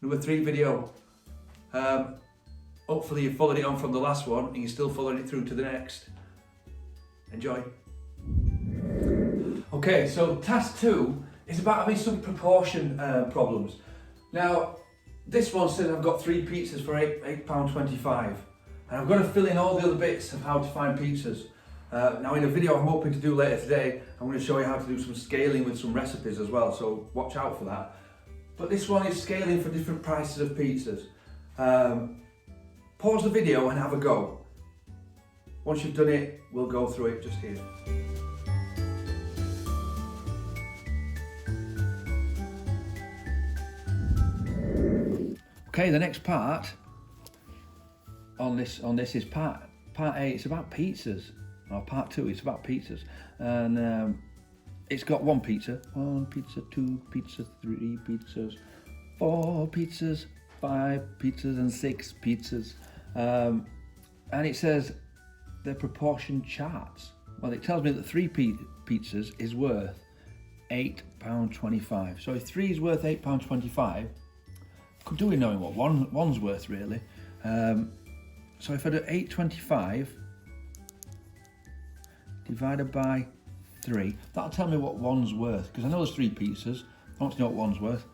number 3 video. Hopefully you followed it on from the last one and you're still following it through to the next. Enjoy. Okay, so task 2 is about having some proportion problems. Now, this one says I've got 3 pizzas for £8.25 and I've got to fill in all the other bits of how to find pizzas. Now in a video I'm hoping to do later today, I'm going to show you how to do some scaling with some recipes as well, so watch out for that. But this one is scaling for different prices of pizzas. Pause the video and have a go. Once you've done it, we'll go through it just here. Okay, the next part on this is part A. It's about pizzas. Or part 2, it's about pizzas, and it's got 1 pizza, 2 pizzas, 3 pizzas, 4 pizzas, 5 pizzas, and 6 pizzas, and it says the proportion charts. Well, it tells me that 3 pizzas is worth £8.25. So if 3 is worth £8.25, could do with knowing what one's worth really. So if I do £8.25 divided by 3, that'll tell me what one's worth, because I know there's 3 pizzas. I want to know what one's worth.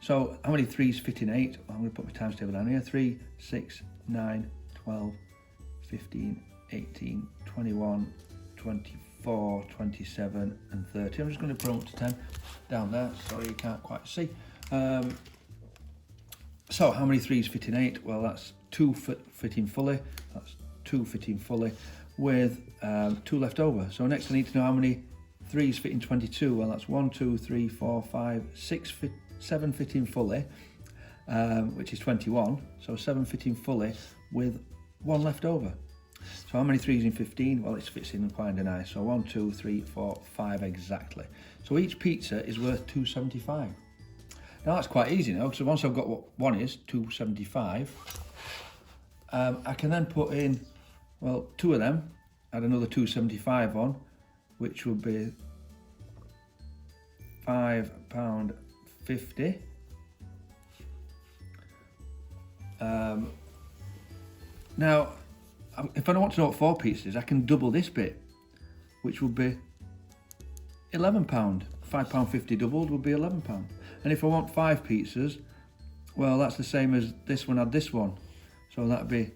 So how many 3's fit in 8? Well, I'm going to put my times table down here. 3, 6, 9, 12, 15, 18, 21, 24, 27 and 30. I'm just going to put them up to 10 down there so you can't quite see. So how many 3's fit in 8? Well, that's 2 fitting fully. That's 2 fitting fully with 2 left over. So next I need to know how many 3's fit in 22. Well, that's 1, 2, 3, 4, 5, 6, 7 fitting fully, which is 21. So 7 fitting fully with 1 left over. So how many 3's in 15? Well, it fits in quite nice. So 1, 2, 3, 4, 5 exactly. So each pizza is worth £2.75. Now that's quite easy now, because once I've got what one is, £2.75, I can then put in, well, 2 of them, add another £2.75 on, which would be £5.50. Now, if I don't want to know what 4 pizzas, I can double this bit, which would be £11. £5.50 doubled would be £11. And if I want 5 pizzas, well, that's the same as this one had this one. So that'd be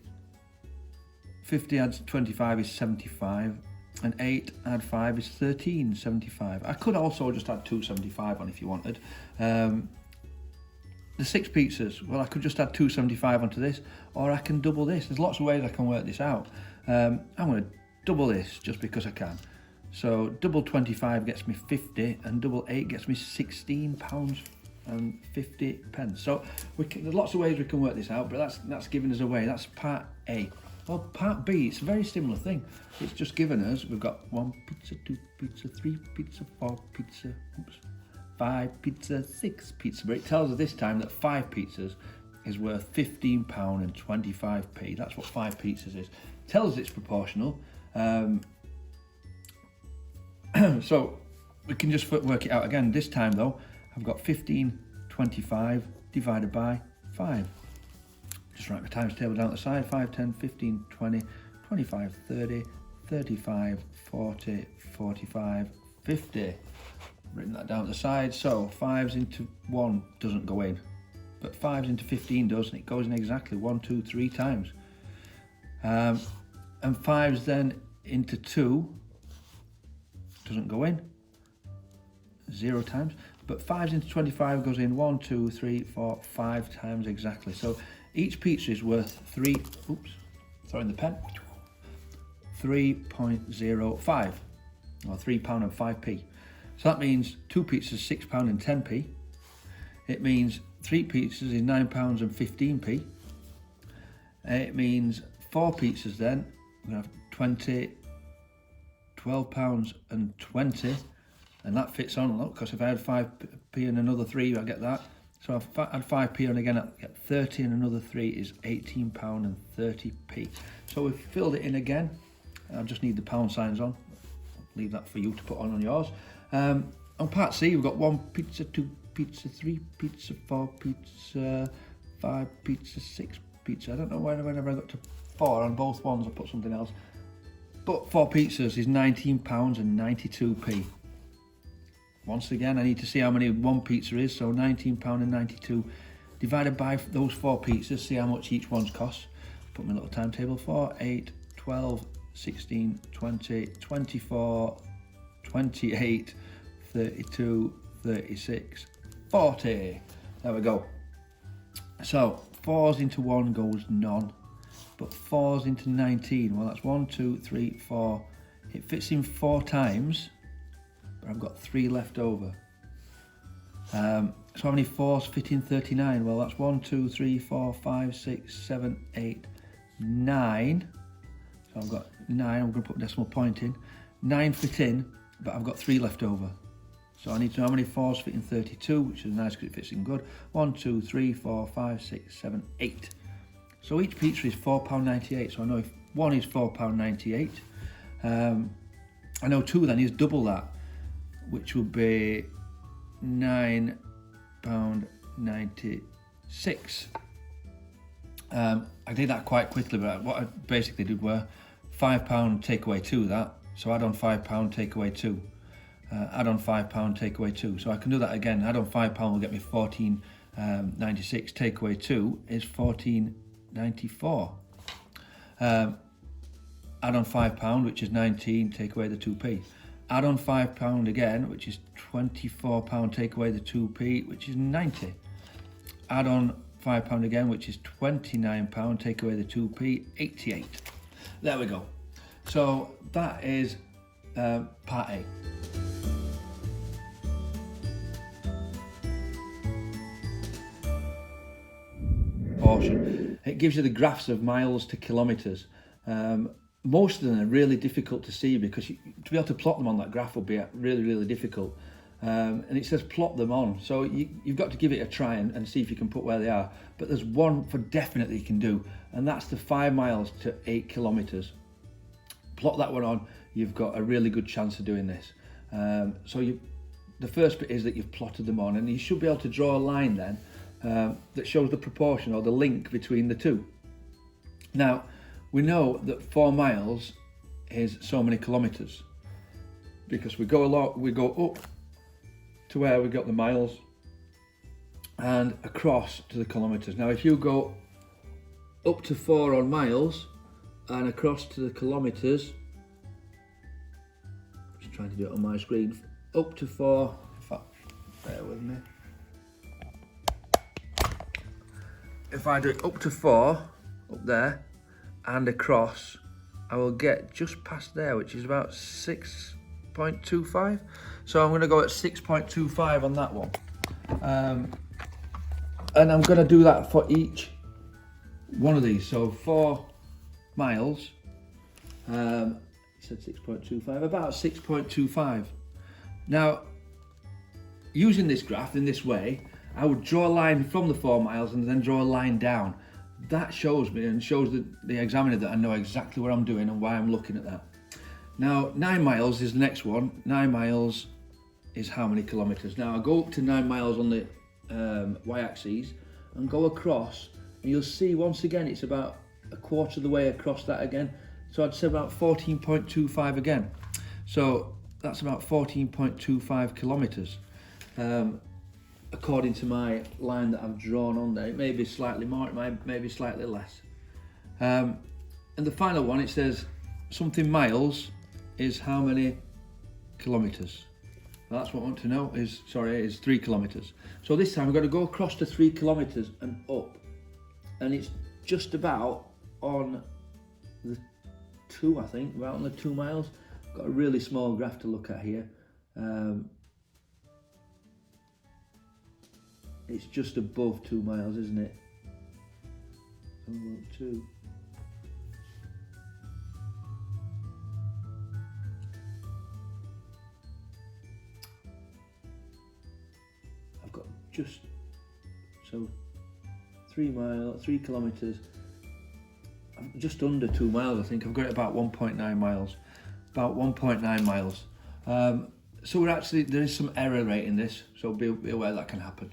50 adds 25 is 75, and 8 add 5 is 13.75. I could also just add 2.75 on if you wanted. The 6 pizzas, well, I could just add 2.75 onto this, or I can double this. There's lots of ways I can work this out. I'm going to double this just because I can. So double 25 gets me 50, and double 8 gets me £16.50. So there's lots of ways we can work this out, but that's giving us a way. That's part A. Well, part B, it's a very similar thing. It's just given us, we've got 1 pizza, 2 pizza, 3 pizza, 4 pizza, 5 pizza, 6 pizza. But it tells us this time that 5 pizzas is worth £15.25. That's what 5 pizzas is. It tells us it's proportional. So we can just work it out again. This time though, I've got 15.25 divided by 5. Just write my times table down at the side. 5, 10, 15, 20, 25, 30, 35, 40, 45, 50. Written that down at the side. So 5's into 1 doesn't go in, but 5's into 15 does, and it goes in exactly 1, 2, 3 times. And 5's then into 2 doesn't go in 0 times, but 5's into 25 goes in 1, 2, 3, 4, 5 times exactly. So each pizza is worth throwing the pen, 3.05, or £3.05. So that means 2 pizzas £6.10. It means 3 pizzas is £9.15. It means 4 pizzas then, we're going to have £12.20, and that fits on, look, because if I had 5p and another 3, I get that. So if I add 5p and again I get 30 and another 3 is £18.30. So we've filled it in again. I just need the pound signs on. I'll leave that for you to put on yours. On part C, we've got 1 pizza, 2 pizza, 3 pizza, 4 pizza, 5 pizza, 6 pizza. I don't know whenever I got to 4 on both ones I put something else. But 4 pizzas is £19.92. Once again, I need to see how many one pizza is, so £19.92 divided by those 4 pizzas, see how much each one's cost. Put my little timetable: 4, 8, 12, 16, 20, 24, 28, 32, 36, 40. There we go. So 4s into 1 goes none, but 4s into 19, well, that's 1, 2, 3, 4. It fits in 4 times, but I've got 3 left over. So how many 4s fit in 39? Well, that's 1, 2, 3, 4, 5, 6, 7, 8, 9. So I've got 9, I'm going to put a decimal point in. 9 fit in, but I've got 3 left over. So I need to know how many 4s fit in 32, which is nice because it fits in good. 1, 2, 3, 4, 5, 6, 7, 8. So each pizza is £4.98. So I know if one is £4.98, I know 2 then is double that, which would be £9.96. I did that quite quickly, but what I basically did were £5 take away 2 that, so add on £5 take away 2, add on £5 take away 2. So I can do that again. Add on £5 will get me £14.96. Take away 2 is £14.94. Add on £5, which is 19. Take away the 2p. Add on £5 again, which is £24. Take away the 2p, which is 90. Add on £5 again, which is £29. Take away the 2p, 88. There we go. So that is part A. Portion. It gives you the graphs of miles to kilometres. Most of them are really difficult to see because to be able to plot them on that graph will be really difficult. And it says plot them on, so you've got to give it a try and see if you can put where they are. But there's one for definite that you can do, and that's the 5 miles to 8 kilometres. Plot that one on, you've got a really good chance of doing this. The first bit is that you've plotted them on, and you should be able to draw a line then that shows the proportion or the link between the two. Now, we know that 4 miles is so many kilometres because we go up to where we got the miles and across to the kilometres. Now, if you go up to 4 on miles and across to the kilometres, just trying to do it on my screen, up to 4, in fact, bear with me. If I do it up to 4, up there, and across, I will get just past there, which is about 6.25. So I'm going to go at 6.25 on that one. And I'm going to do that for each one of these. So 4 miles, it said 6.25, about 6.25. Now, using this graph in this way, I would draw a line from the 4 miles and then draw a line down. That shows me and shows the examiner that I know exactly what I'm doing and why I'm looking at that. Now, 9 miles is the next one. 9 miles is how many kilometres. Now, I'll go up to 9 miles on the y-axis and go across, and you'll see once again it's about a quarter of the way across that again. So I'd say about 14.25 again. So that's about 14.25 kilometres. According to my line that I've drawn on there. It may be slightly more, it may be slightly less. And the final one, it says something miles is how many kilometres. Well, that's what I want to know, is 3 kilometres. So this time I've got to go across to 3 kilometres and up. And it's just about on the 2, I think, about on the 2 miles. I've got a really small graph to look at here. It's just above 2 miles, isn't it? 2. I've got just 3 kilometres. I'm just under 2 miles, I think. I've got it about 1.9 miles. About 1.9 miles. So we're actually, there is some error rate in this, so be aware that can happen.